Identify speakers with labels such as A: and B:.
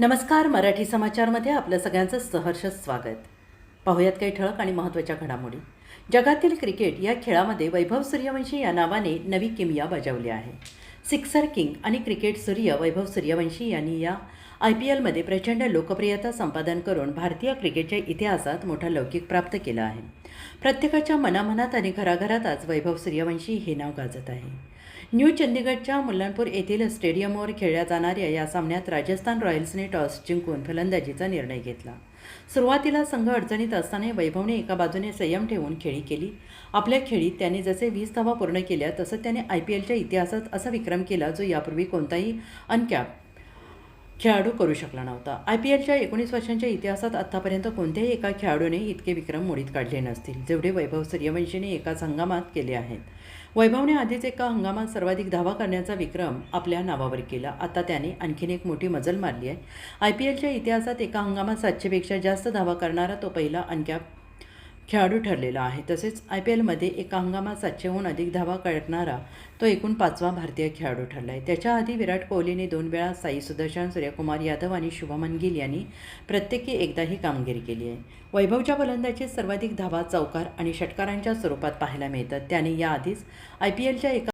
A: नमस्कार. मराठी समाचारमध्ये आपलं सगळ्यांचं सहर्ष स्वागत. पाहूयात काही ठळक आणि महत्त्वाच्या घडामोडी. जगातील क्रिकेट या खेळामध्ये वैभव सूर्यवंशी या नावाने नवी किमया बजावली आहे. सिक्सर किंग आणि क्रिकेट सूर्य वैभव सूर्यवंशी यांनी या IPLमध्ये प्रचंड लोकप्रियता संपादन करून भारतीय क्रिकेटच्या इतिहासात मोठा लौकिक प्राप्त केला आहे. प्रत्येकाच्या मनामनात आणि घराघरात आज वैभव सूर्यवंशी हे नाव गाजत आहे. न्यू चंदीगडच्या मुल्लानपूर येथील स्टेडियमवर खेळल्या जाणाऱ्या या सामन्यात राजस्थान रॉयल्सने टॉस जिंकून फलंदाजीचा निर्णय घेतला. सुरुवातीला संघ अडचणीत असताना वैभवने एका बाजूने संयम ठेवून खेळी केली. आपल्या खेळीत त्याने जसे 20 धावा पूर्ण केल्या तसं त्याने IPLच्या इतिहासात असा विक्रम केला जो यापूर्वी कोणताही अनकॅप खेळाडू करू शकला नव्हता. IPLच्या 19 वर्षांच्या इतिहासात आत्तापर्यंत कोणत्याही एका खेळाडूने इतके विक्रम मोडीत काढले नसतील जेवढे वैभव सूर्यवंशीने एकाच हंगामात केले आहेत. वैभवने आधीच एका हंगामात सर्वाधिक धावा करण्याचा विक्रम आपल्या नावावर केला. आता त्याने आणखीन एक मोठी मजल मारली आहे. IPLच्या इतिहासात एका हंगामात 700पेक्षा जास्त धावा करणारा तो पहिला अनकॅप खेळाडू ठरलेला आहे. तसेच IPLमध्ये एका हंगामात 700हून अधिक धावा करणारा तो एकूण 5वा भारतीय खेळाडू ठरला आहे. त्याच्या आधी विराट कोहलीने 2 वेळा, साई सुदर्शन, सूर्यकुमार यादव आणि शुभमन गिल यांनी प्रत्येकी एकदा ही कामगिरी केली आहे. वैभवच्या फलंदाजीत सर्वाधिक धावा चौकार आणि षटकारांच्या स्वरूपात पाहायला मिळतात. त्याने याआधीच IPLच्या एका